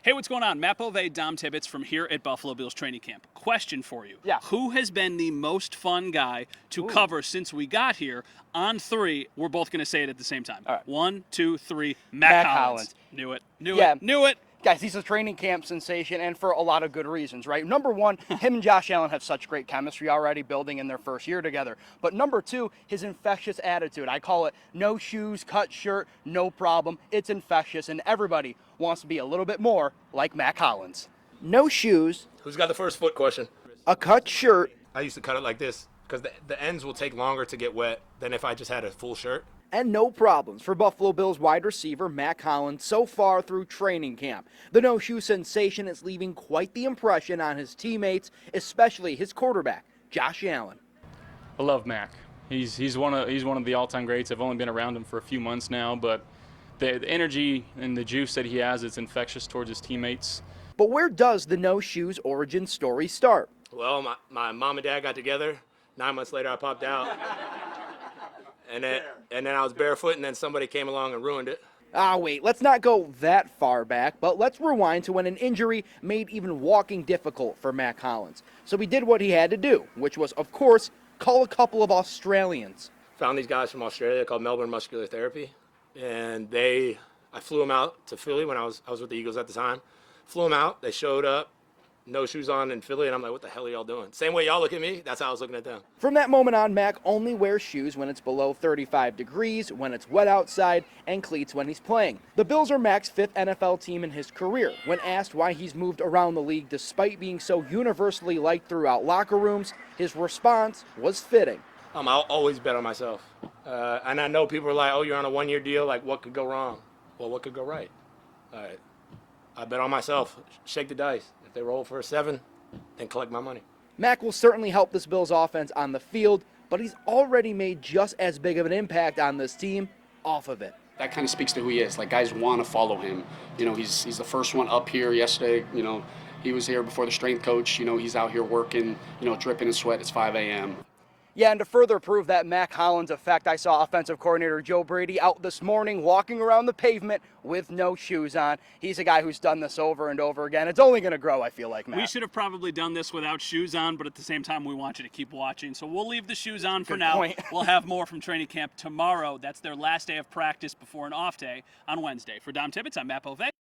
Hey, what's going on? Matt Bove, Dom Tibbetts from here at Buffalo Bills training camp. Question for you. Yeah. Who has been the most fun guy to cover since we got here? On three, we're both going to say it at the same time. All right. 1, 2, 3, Mack Hollins. Knew it. Knew it. Guys, he's a training camp sensation, and for a lot of good reasons, right? Number one, him and Josh Allen have such great chemistry already building in their first year together. But number two, his infectious attitude. I call it no shoes, cut shirt, no problem. It's infectious, and everybody wants to be a little bit more like Mack Hollins. No shoes. Who's got the first foot question? A cut shirt. I used to cut it like this because the ends will take longer to get wet than if I just had a full shirt. And no problems for Buffalo Bills wide receiver Mack Hollins so far through training camp. The no-shoe sensation is leaving quite the impression on his teammates, especially his quarterback, Josh Allen. I love Mack. He's one of the all-time greats. I've only been around him for a few months now, but the energy and the juice that he has, it's infectious towards his teammates. But where does the no-shoes origin story start? Well, my mom and dad got together. 9 months later, I popped out. And then I was barefoot, and then somebody came along and ruined it. Wait, let's not go that far back, but let's rewind to when an injury made even walking difficult for Mack Hollins. So he did what he had to do, which was, of course, call a couple of Australians. Found these guys from Australia called Melbourne Muscular Therapy, and I flew them out to Philly when I was with the Eagles at the time. Flew them out, they showed up, no shoes on in Philly, and I'm like, what the hell are y'all doing? Same way y'all look at me, that's how I was looking at them. From that moment on, Mack only wears shoes when it's below 35 degrees, when it's wet outside, and cleats when he's playing. The Bills are Mack's fifth NFL team in his career. When asked why he's moved around the league despite being so universally liked throughout locker rooms, his response was fitting. I'll always bet on myself. And I know people are like, oh, you're on a one-year deal, like what could go wrong? Well, what could go right? All right. I bet on myself, shake the dice. If they roll for a 7, then collect my money. Mack will certainly help this Bills offense on the field, but he's already made just as big of an impact on this team off of it. That kind of speaks to who he is. Like, guys want to follow him. You know, he's the first one up here yesterday. You know, he was here before the strength coach. You know, he's out here working, you know, dripping in sweat. It's 5 a.m. Yeah, and to further prove that Mack Hollins effect, I saw offensive coordinator Joe Brady out this morning walking around the pavement with no shoes on. He's a guy who's done this over and over again. It's only going to grow, I feel like, Matt. We should have probably done this without shoes on, but at the same time, we want you to keep watching. So we'll leave the shoes on for Good now. point. We'll have more from training camp tomorrow. That's their last day of practice before an off day on Wednesday. For Dom Tibbetts, I'm Matt Bove.